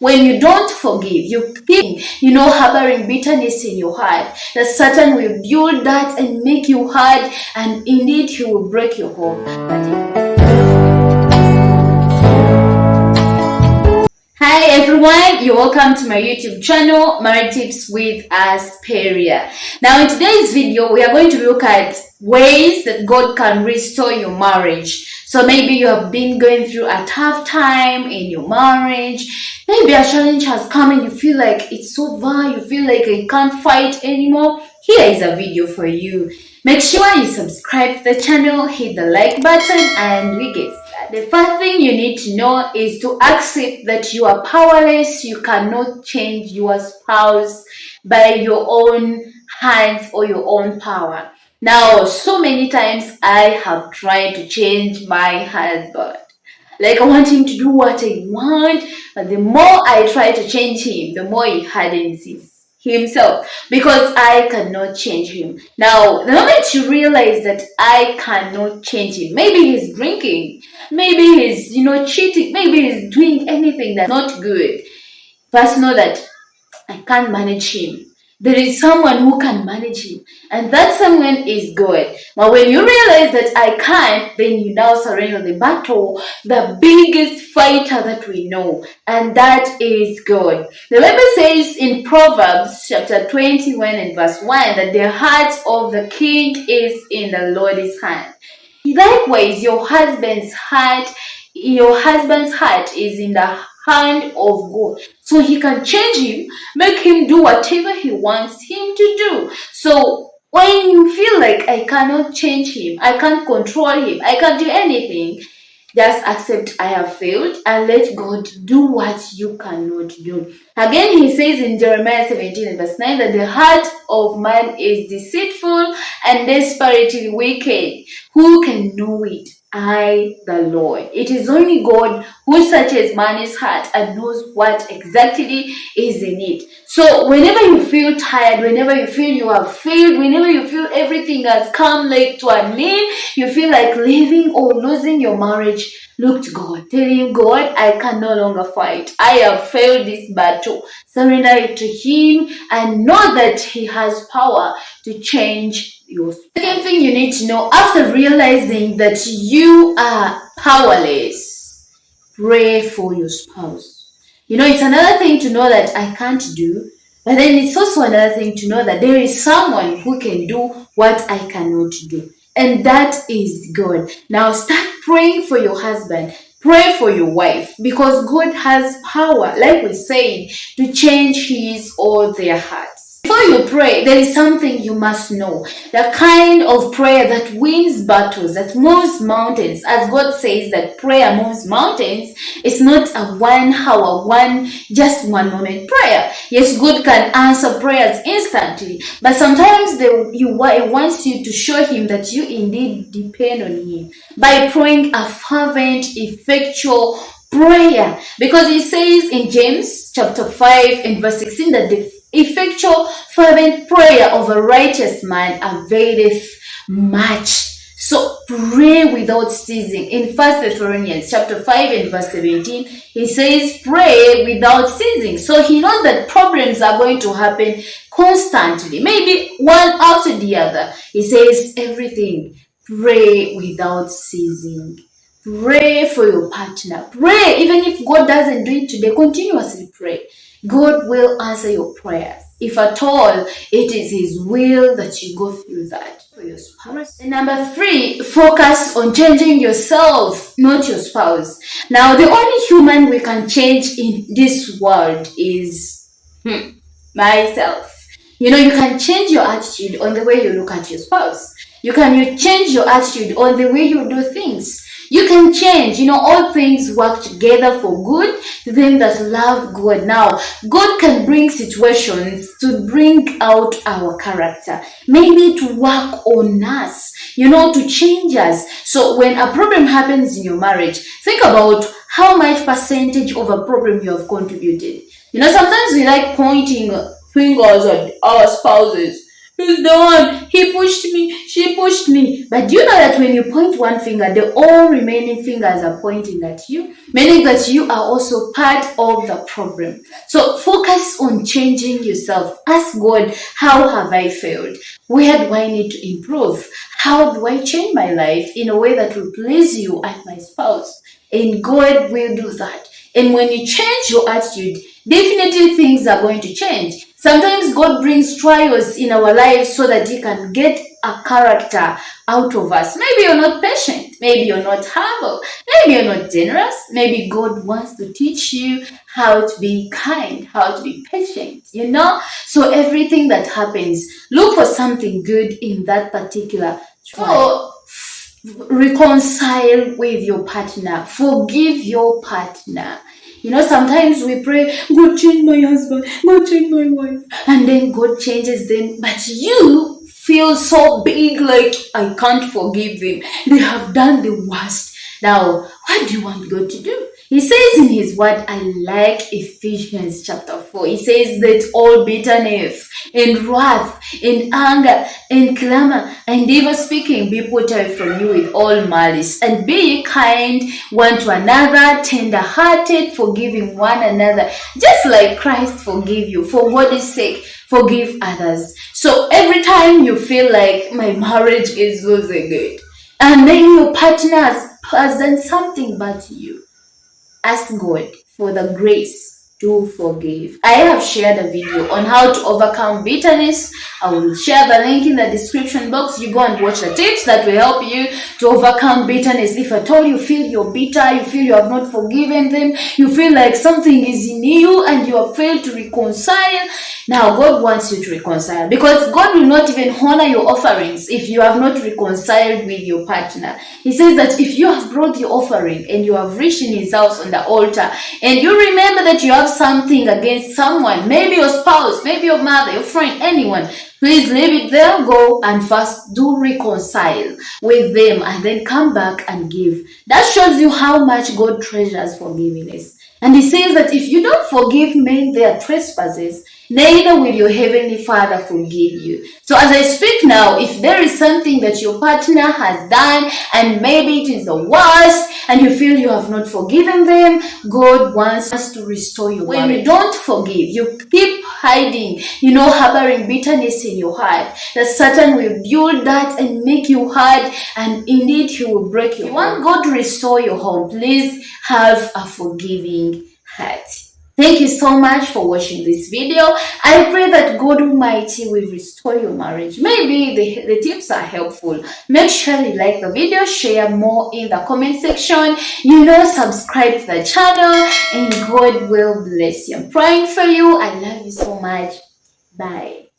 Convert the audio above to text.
When you don't forgive, you keep, harboring bitterness in your heart, that Satan will build that and make you hard, and indeed he will break your home. Hi everyone, you're welcome to my YouTube channel, Marriage Tips with Asperia. Now in today's video, we are going to look at ways that God can restore your marriage. So maybe you have been going through a tough time in your marriage. Maybe a challenge has come and you feel like it's over, you feel like you can't fight anymore. Here is a video for you. Make sure you subscribe to the channel, hit the like button, and we get started. The first thing you need to know is to accept that you are powerless. You cannot change your spouse by your own hands or your own power. Now, so many times I have tried to change my husband. Like I want him to do what I want, but the more I try to change him, the more he hardens himself, because I cannot change him. Now, the moment you realize that I cannot change him, maybe he's drinking, maybe he's, cheating, maybe he's doing anything that's not good, first know that I can't manage him. There is someone who can manage him, and that someone is God. But when you realize that I can't, then you now surrender the battle, the biggest fighter that we know, and that is God. The Bible says in Proverbs chapter 21 and verse 1 that the heart of the king is in the Lord's hand. Likewise, your husband's heart is in the hand of God. So he can change him, make him do whatever he wants him to do. So when you feel like I cannot change him, I can't control him, I can't do anything, just accept I have failed and let God do what you cannot do. Again, he says in Jeremiah 17 and verse 9 that the heart of man is deceitful and desperately wicked. Who can know it? I, the Lord. It is only God who searches man's heart and knows what exactly is in it. So whenever you feel tired, whenever you feel you have failed, whenever you feel everything has come like to an end, you feel like leaving or losing your marriage, look to God. Tell him, God, I can no longer fight. I have failed this battle. Surrender it to him and know that he has power to change your story. Second thing you need to know, after realizing that you are powerless, pray for your spouse. It's another thing to know that I can't do, but then it's also another thing to know that there is someone who can do what I cannot do, and that is God. Now start praying for your husband. Pray for your wife, because God has power, like we said, to change his or their hearts. Before you pray, there is something you must know. The kind of prayer that wins battles, that moves mountains. As God says that prayer moves mountains, it's not a 1 hour, just 1 moment prayer. Yes, God can answer prayers instantly, but sometimes He wants you to show him that you indeed depend on him by praying a fervent, effectual prayer. Because he says in James chapter 5 and verse 16 that the effectual fervent prayer of a righteous man availeth much. So pray without ceasing. In 1 Thessalonians chapter 5 and verse 17, he says pray without ceasing. So he knows that problems are going to happen constantly, maybe one after the other. He says everything, pray without ceasing. Pray for your partner. Pray, even if God doesn't do it today, continuously pray. God will answer your prayers. If at all it is his will that you go through that for your spouse. And number 3, focus on changing yourself, not your spouse. Now, the only human we can change in this world is myself. You can change your attitude on the way you look at your spouse. You change your attitude on the way you do things. You can change, all things work together for good to them that love God. Now, God can bring situations to bring out our character, maybe to work on us, to change us. So when a problem happens in your marriage, think about how much percentage of a problem you have contributed. Sometimes we like pointing fingers at our spouses. he's the one, he pushed me, she pushed me. But do you know that when you point one finger, the all remaining fingers are pointing at you, meaning that you are also part of the problem. So focus on changing yourself. Ask God, how have I failed? Where do I need to improve? How do I change my life in a way that will please you and my spouse? And God will do that. And when you change your attitude, definitely things are going to change. Sometimes God brings trials in our lives so that He can get a character out of us. Maybe you're not patient. Maybe you're not humble. Maybe you're not generous. Maybe God wants to teach you how to be kind, how to be patient, So everything that happens, look for something good in that particular trial. Reconcile with your partner. Forgive your partner. Sometimes we pray, God change my husband, God change my wife, and then God changes them, but you feel so big, like, I can't forgive them. They have done the worst. Now, what do you want God to do? He says in His word, I like Ephesians chapter 4. He says that all bitterness and wrath and anger and clamor and evil speaking be put away from you with all malice, and be kind one to another, tender-hearted, forgiving one another, just like Christ forgave you. For God's sake, forgive others. So every time you feel like my marriage is losing it, and then your partner has done something bad to you, ask God for the grace to forgive. I have shared a video on how to overcome bitterness. I will share the link in the description box. You go and watch the tips that will help you to overcome bitterness. If at all you feel you're bitter, you feel you have not forgiven them, you feel like something is in you and you have failed to reconcile, now God wants you to reconcile, because God will not even honor your offerings if you have not reconciled with your partner. He says that if you have brought your offering and you have reached in His house on the altar, and you remember that you have something against someone, maybe your spouse, maybe your mother, your friend, anyone, please leave it there, go and first do reconcile with them, and then come back and give. That shows you how much God treasures forgiveness. And He says that if you don't forgive men their trespasses, neither will your heavenly Father forgive you. So as I speak now, if there is something that your partner has done, and maybe it is the worst, and you feel you have not forgiven them, God wants us to restore you. When you don't forgive, you keep hiding, harboring bitterness in your heart, that Satan will build that and make you hard, and indeed he will break you. If you want God to restore your home, please have a forgiving heart. Thank you so much for watching this video. I pray that God Almighty will restore your marriage. Maybe the tips are helpful. Make sure you like the video, share more in the comment section, subscribe to the channel, and God will bless you. I'm praying for you. I love you so much. Bye.